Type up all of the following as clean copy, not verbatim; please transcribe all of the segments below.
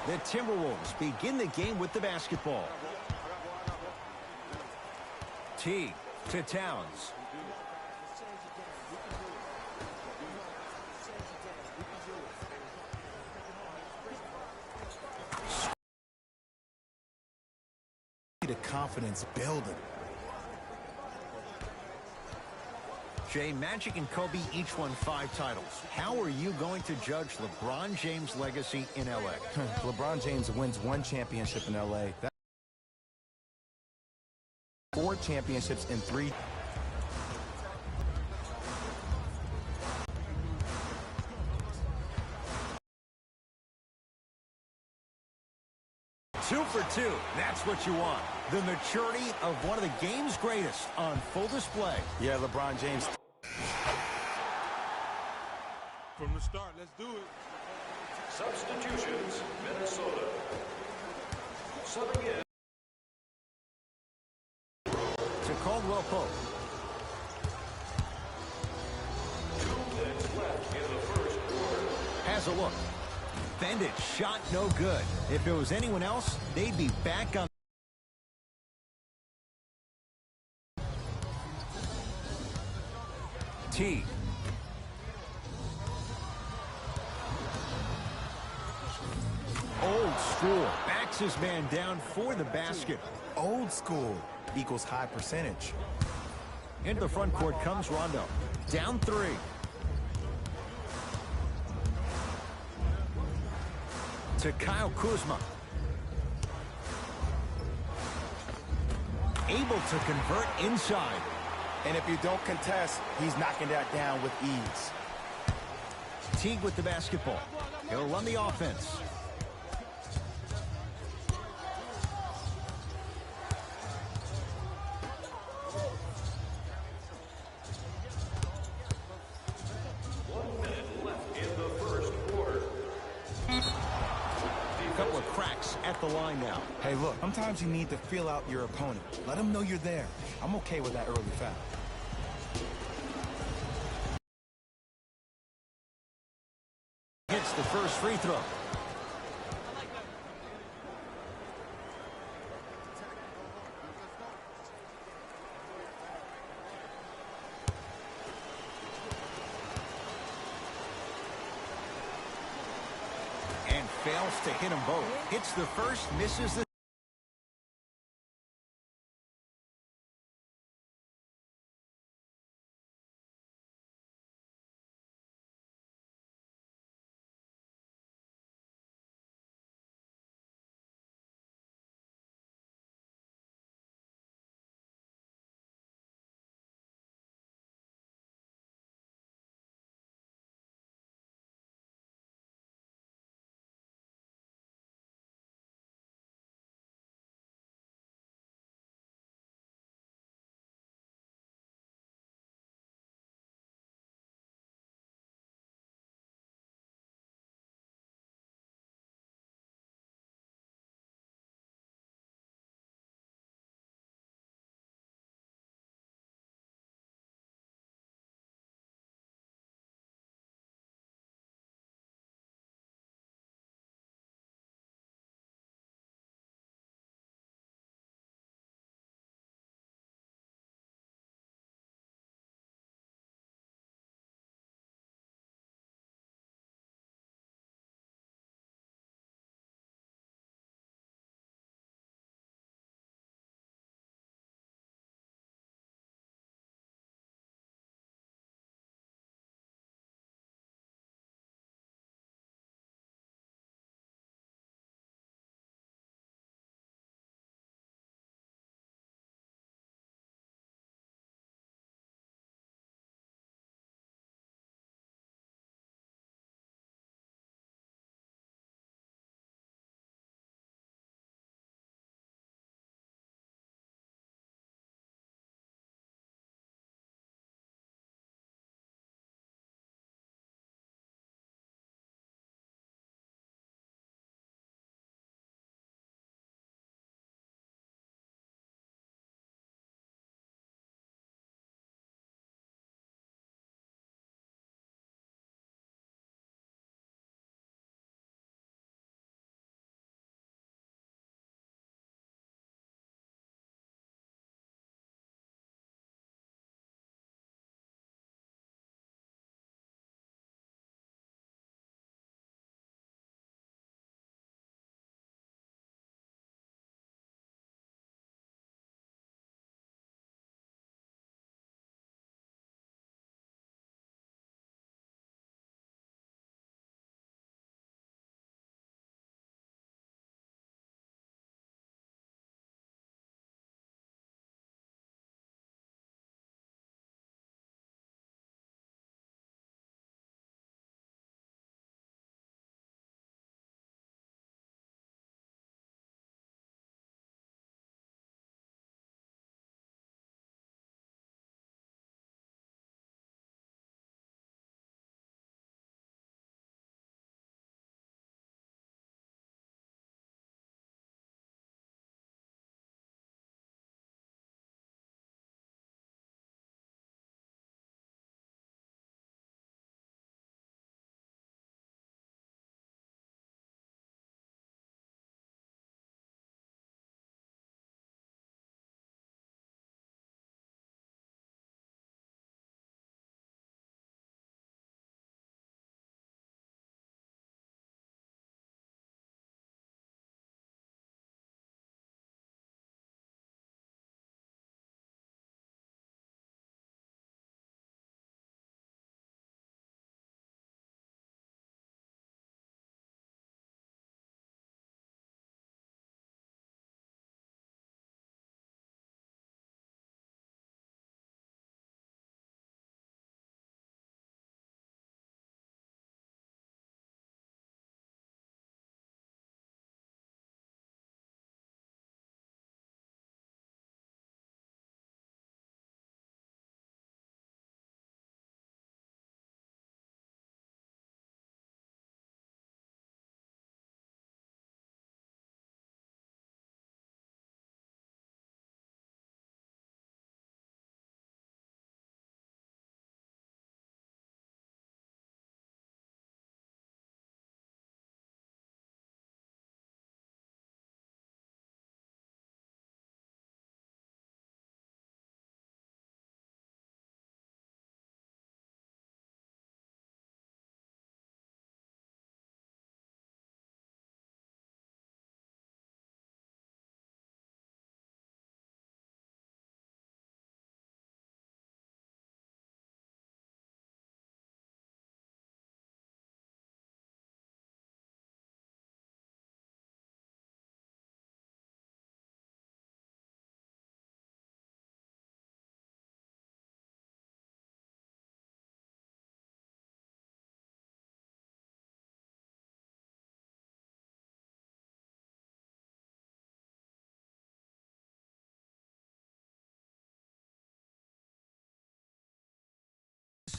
The Timberwolves begin the game with the basketball. Teague to Towns. The confidence building. Jay, Magic and Kobe each won 5 titles. How are you going to judge LeBron James' legacy in L.A.? LeBron James wins 1 championship in L.A. That's 4 championships in 3. Two for two. That's what you want. The maturity of one of the game's greatest on full display. Yeah, LeBron James. From the start, let's do it. Substitutions, Minnesota. Subbing in. To Caldwell Pope. 2 minutes left in the first quarter. Has a look. Bendit shot no good. If it was anyone else, they'd be back on. T. Old school. Backs his man down for the basket. Old school equals high percentage. Into the front court comes Rondo. Down 3. To Kyle Kuzma. Able to convert inside. And if you don't contest, he's knocking that down with ease. Teague with the basketball. He'll run the offense. Couple of cracks at the line now. Hey, look, sometimes you need to feel out your opponent. Let them know you're there. I'm okay with that early foul. Hits the first free throw. And fails to hit them both. Hits the first, misses the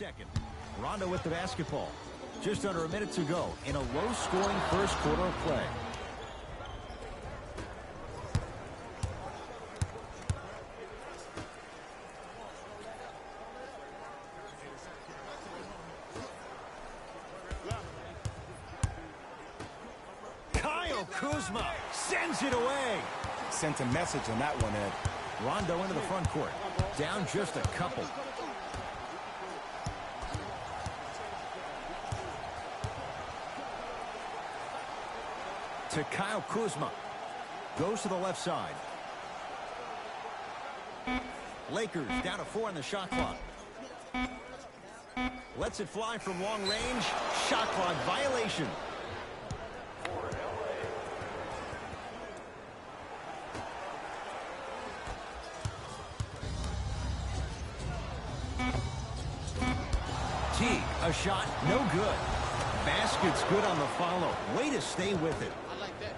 second. Rondo with the basketball. Just under a minute to go in a low-scoring first quarter of play. Kyle Kuzma sends it away. Sent a message on that one, Ed. Rondo into the front court. Down just a couple. To Kyle Kuzma. Goes to the left side. Lakers down to 4 on the shot clock. Lets it fly from long range. Shot clock violation. Teague, a shot, no good. Basket's good on the follow. Way to stay with it. I like that.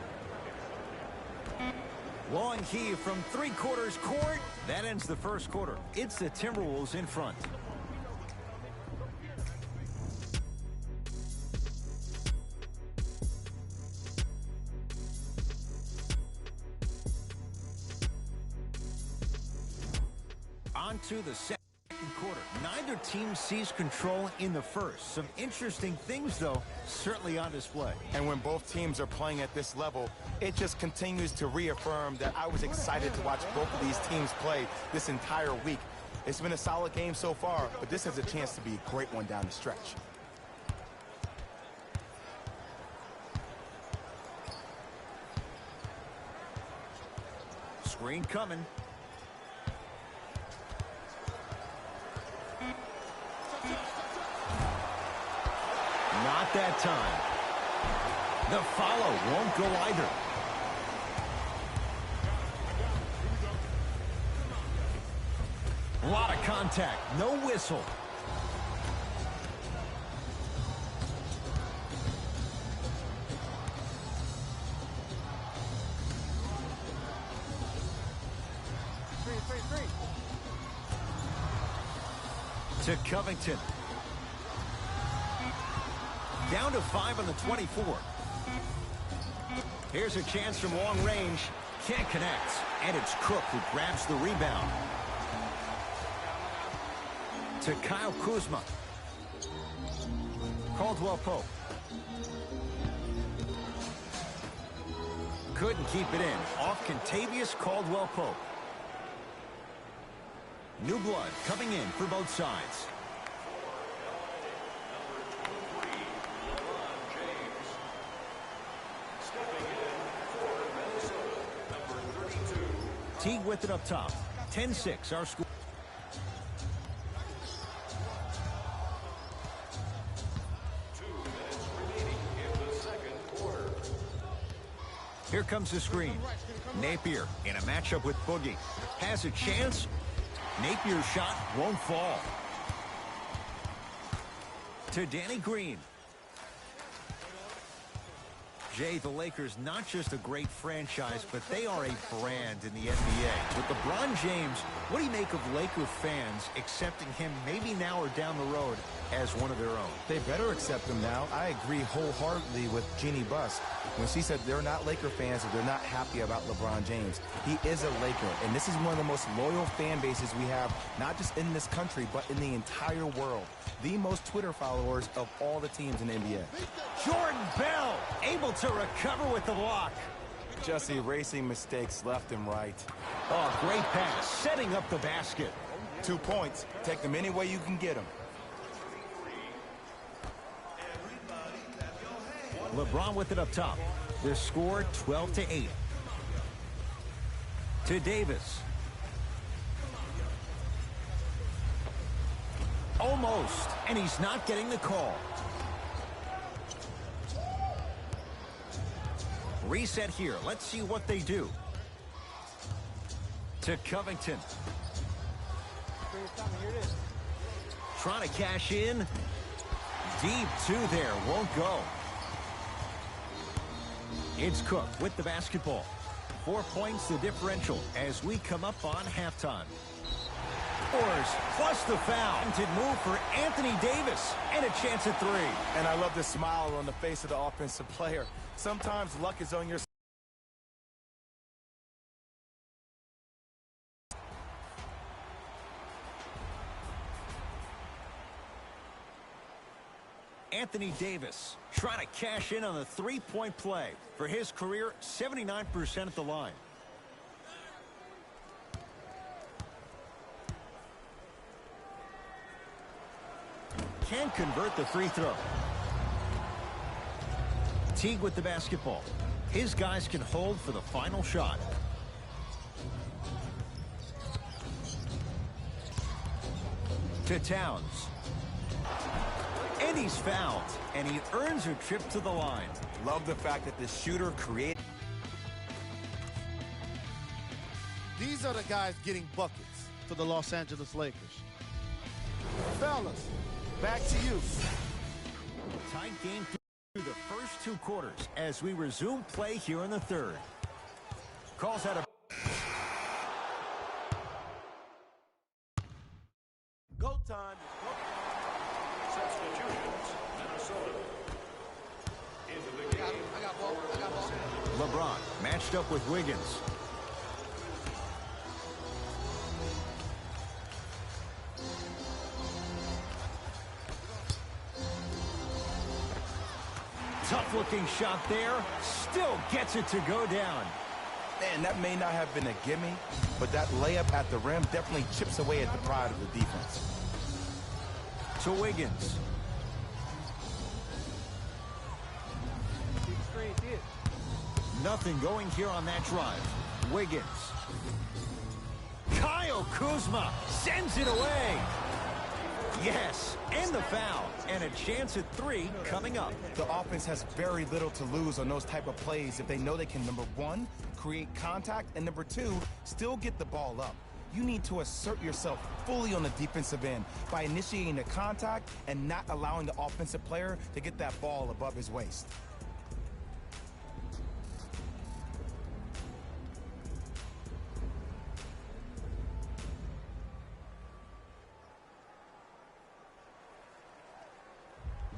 Long heave from three-quarters court. That ends the first quarter. It's the Timberwolves in front. On to the second quarter. Neither team sees control in the first. Some interesting things, though, certainly on display. And when both teams are playing at this level, it just continues to reaffirm that I was excited to watch both of these teams play this entire week. It's been a solid game so far, but this has a chance to be a great one down the stretch. Screen coming. Not that time. The follow won't go either. A lot of contact. No whistle. To Covington. Down to 5 on the 24. Here's a chance from long range. Can't connect. And it's Cook who grabs the rebound. To Kyle Kuzma. Caldwell Pope. Couldn't keep it in. Off Kentavious Caldwell Pope. New blood coming in for both sides. Teague with it up top. 10-6 our score. Here comes the screen. Napier in a matchup with Boogie. Has a chance. Napier's shot won't fall. To Danny Green. Jay, the Lakers, not just a great franchise, but they are a brand in the NBA. With LeBron James, what do you make of Laker fans accepting him maybe now or down the road as one of their own? They better accept him now. I agree wholeheartedly with Jeannie Buss when she said they're not Laker fans if they're not happy about LeBron James. He is a Laker, and this is one of the most loyal fan bases we have, not just in this country, but in the entire world. The most Twitter followers of all the teams in the NBA. Jordan Bell able to recover with the block. Just erasing mistakes left and right. Oh, great pass, setting up the basket. 2 points. Take them any way you can get them. LeBron with it up top. The score 12-8. To Davis. Almost, and he's not getting the call. Reset here. Let's see what they do. To Covington. Trying to cash in. Deep two there. Won't go. It's Cook with the basketball. 4 points the differential as we come up on halftime. Plus the foul. Intended move for Anthony Davis. And a chance at three. And I love the smile on the face of the offensive player. Sometimes luck is on your side. Anthony Davis trying to cash in on the three-point play. For his career, 79% at the line. Can convert the free throw. Teague with the basketball. His guys can hold for the final shot. To Towns. And he's fouled. And he earns a trip to the line. Love the fact that the shooter created. These are the guys getting buckets for the Los Angeles Lakers. Fellas, back to you. Tight game through the first two quarters as we resume play here in the third. Calls out a Go time. Substitutions. Minnesota. Into the game. I got ball. LeBron matched up with Wiggins. Tough-looking shot there. Still gets it to go down. Man, that may not have been a gimme, but that layup at the rim definitely chips away at the pride of the defense. To Wiggins. Nothing going here on that drive. Wiggins. Kyle Kuzma sends it away. Yes, and the foul. And a chance at three coming up. The offense has very little to lose on those type of plays if they know they can, number one, create contact, and number two, still get the ball up. You need to assert yourself fully on the defensive end by initiating the contact and not allowing the offensive player to get that ball above his waist.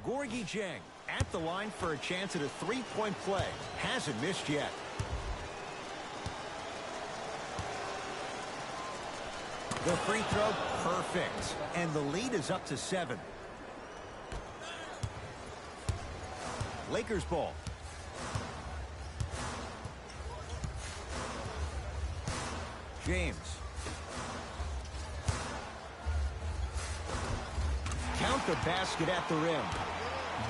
Gorgie Jang at the line for a chance at a three-point play. Hasn't missed yet. The free throw, perfect. And the lead is up to 7. Lakers ball. James. Count the basket at the rim.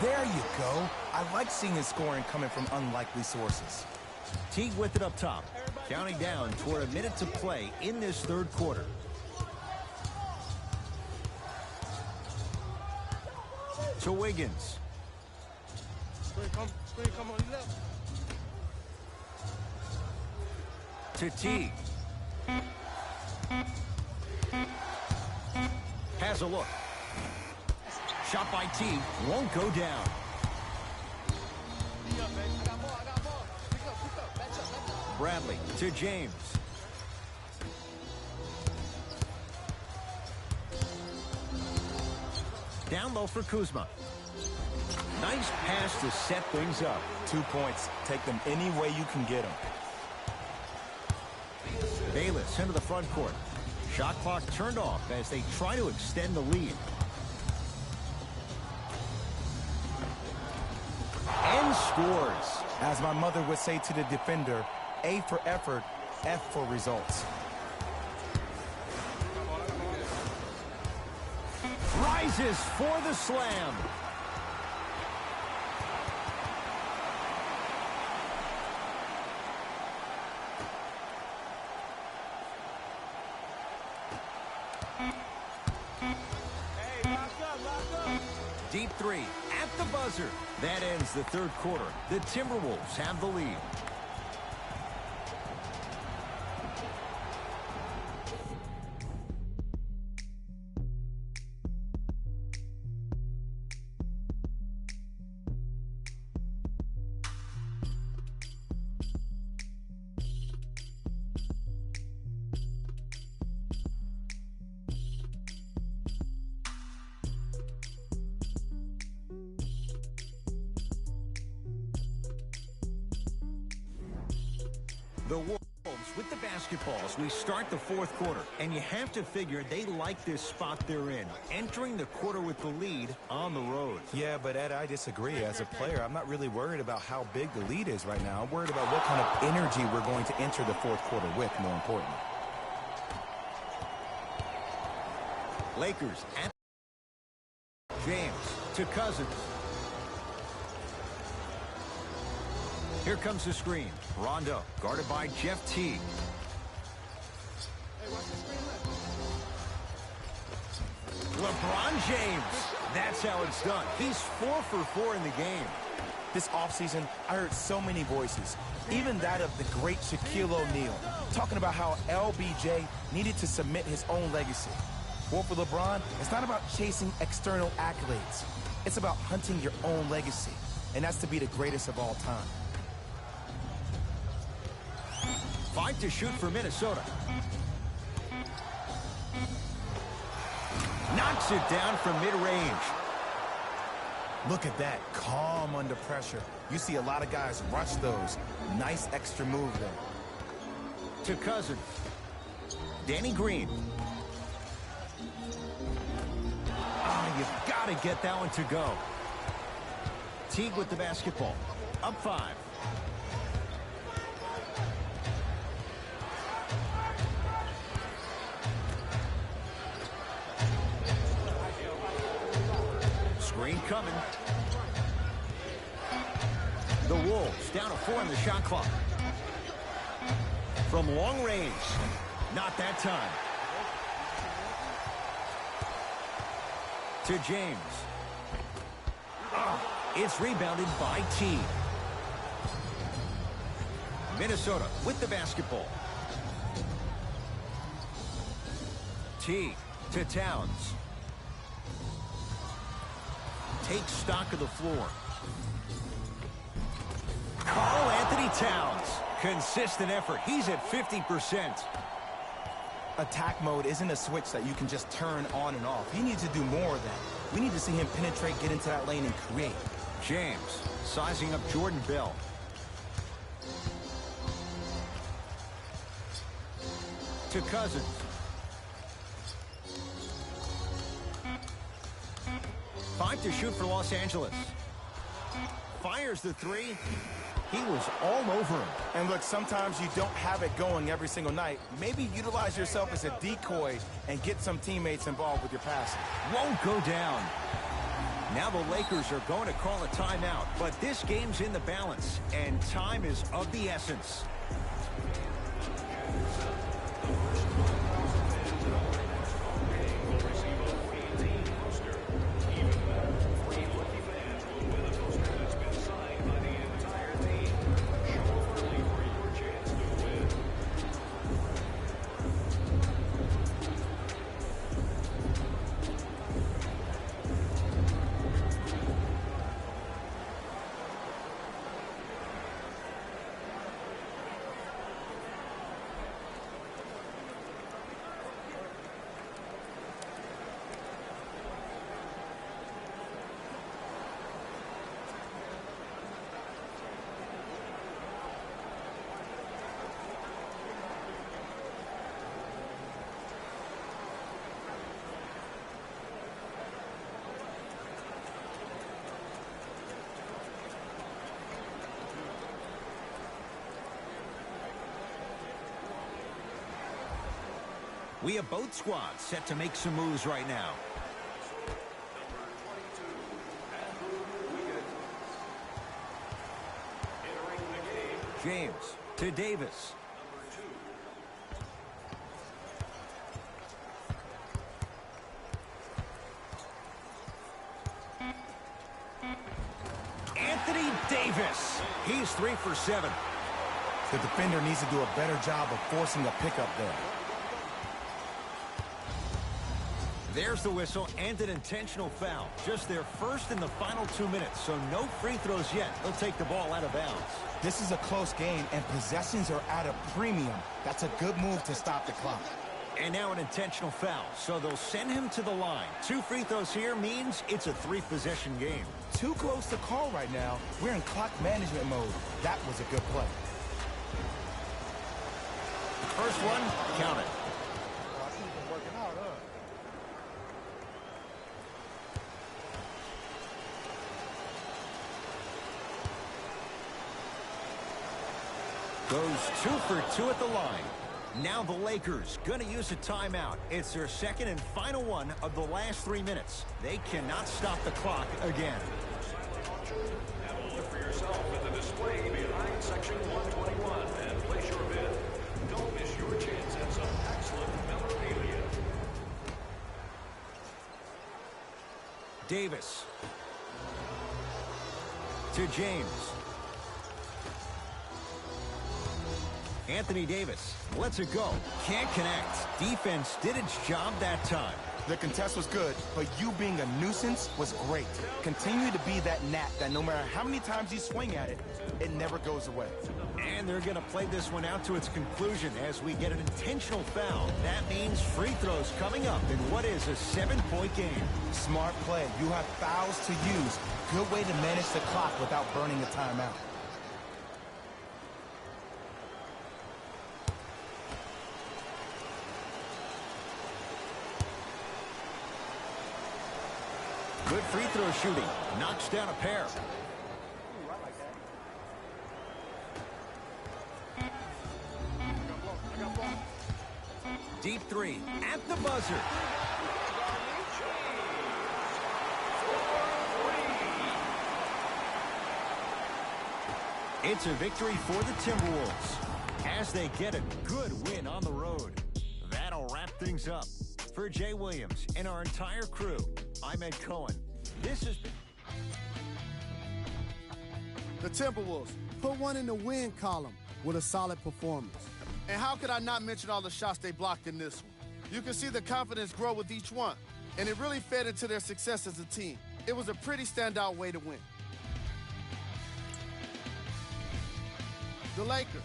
There you go. I like seeing his scoring coming from unlikely sources. Teague with it up top. Counting down toward a minute to play in this third quarter. To Wiggins. Screen come on the left. To Teague. Has a look. Shot by Teague. Won't go down. Bradley to James. Down low for Kuzma. Nice pass to set things up. 2 points. Take them any way you can get them. Bayless into the front court. Shot clock turned off as they try to extend the lead. And scores. As my mother would say to the defender, A for effort, F for results. Rises for the slam. Deep three at the buzzer. That ends the third quarter. The Timberwolves have the lead. The Wolves with the basketball as we start the fourth quarter. And you have to figure they like this spot they're in, entering the quarter with the lead on the road. Yeah, but Ed, I disagree. As a player, I'm not really worried about how big the lead is right now. I'm worried about what kind of energy we're going to enter the fourth quarter with, more importantly. Lakers at James to Cousins. Here comes the screen. Rondo guarded by Jeff Teague. LeBron James. That's how it's done. He's 4 for 4 in the game. This offseason, I heard so many voices, even that of the great Shaquille O'Neal, talking about how LBJ needed to submit his own legacy. Well, for LeBron, it's not about chasing external accolades. It's about hunting your own legacy, and that's to be the greatest of all time. 5 to shoot for Minnesota. Knocks it down from mid-range. Look at that, calm under pressure. You see a lot of guys rush those. Nice extra move there. To Cousins. Danny Green. Oh, you've got to get that one to go. Teague with the basketball. Up 5. Screen coming. The Wolves down to 4 in the shot clock. From long range. Not that time. To James. It's rebounded by Teague. Minnesota with the basketball. Teague to Towns. Takes stock of the floor. Karl Anthony Towns. Consistent effort. He's at 50%. Attack mode isn't a switch that you can just turn on and off. He needs to do more of that. We need to see him penetrate, get into that lane, and create. James sizing up Jordan Bell. To Cousins. Five to shoot for Los Angeles. Fires the 3. He was all over him. And look, sometimes you don't have it going every single night. Maybe utilize yourself as a decoy and get some teammates involved with your passing. Won't go down. Now the Lakers are going to call a timeout, but this game's in the balance, and time is of the essence. We have both squads set to make some moves right now. James to Davis. Anthony Davis. He's 3 for 7. The defender needs to do a better job of forcing a pickup there. There's the whistle and an intentional foul. Just their first in the final 2 minutes, so no free throws yet. They'll take the ball out of bounds. This is a close game, and possessions are at a premium. That's a good move to stop the clock. And now an intentional foul, so they'll send him to the line. 2 free throws here means it's a 3-possession game. Too close to call right now. We're in clock management mode. That was a good play. First one, count it. I see them working out, huh? Goes 2 for 2 at the line. Now the Lakers going to use a timeout. It's their second and final one of the last 3 minutes. They cannot stop the clock again. Have a look for yourself at the display behind section 121 and place your bid. Don't miss your chance at some excellent memorabilia. Davis. To James. Anthony Davis lets it go. Can't connect. Defense did its job that time. The contest was good, but you being a nuisance was great. Continue to be that gnat that no matter how many times you swing at it, it never goes away. And they're going to play this one out to its conclusion as we get an intentional foul. That means free throws coming up in what is a 7-point game. Smart play. You have fouls to use. Good way to manage the clock without burning a timeout. Good free throw shooting. Knocks down a pair. Deep three at the buzzer. It's a victory for the Timberwolves as they get a good win on the road. That'll wrap things up. For Jay Williams and our entire crew, I'm Ed Cohen. This has been The Timberwolves put one in the win column with a solid performance. And how could I not mention all the shots they blocked in this one? You can see the confidence grow with each one, and it really fed into their success as a team. It was a pretty standout way to win. The Lakers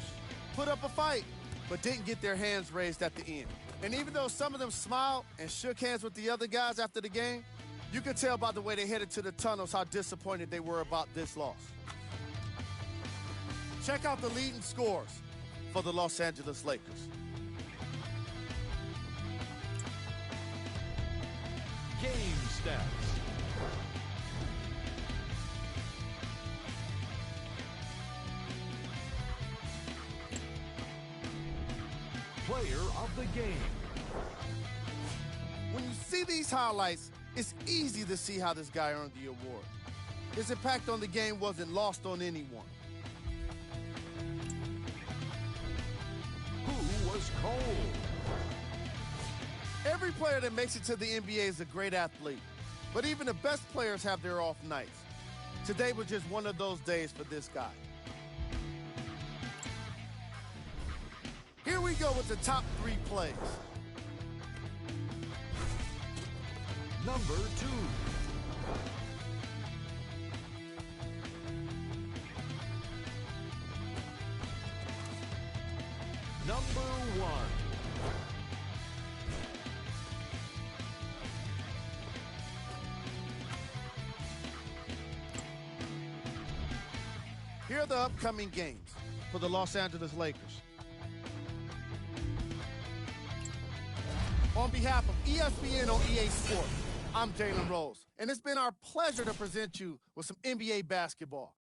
put up a fight, but didn't get their hands raised at the end. And even though some of them smiled and shook hands with the other guys after the game, you could tell by the way they headed to the tunnels how disappointed they were about this loss. Check out the leading scores for the Los Angeles Lakers. Game stats. Player of the game. When you see these highlights, it's easy to see how this guy earned the award. His impact on the game wasn't lost on anyone. Who was cold? Every player that makes it to the NBA is a great athlete, but even the best players have their off nights. Today was just one of those days for this guy. Here we go with the top 3 plays. Number 2. Number 1. Here are the upcoming games for the Los Angeles Lakers. On behalf of ESPN on EA Sports, I'm Jalen Rose, and it's been our pleasure to present you with some NBA basketball.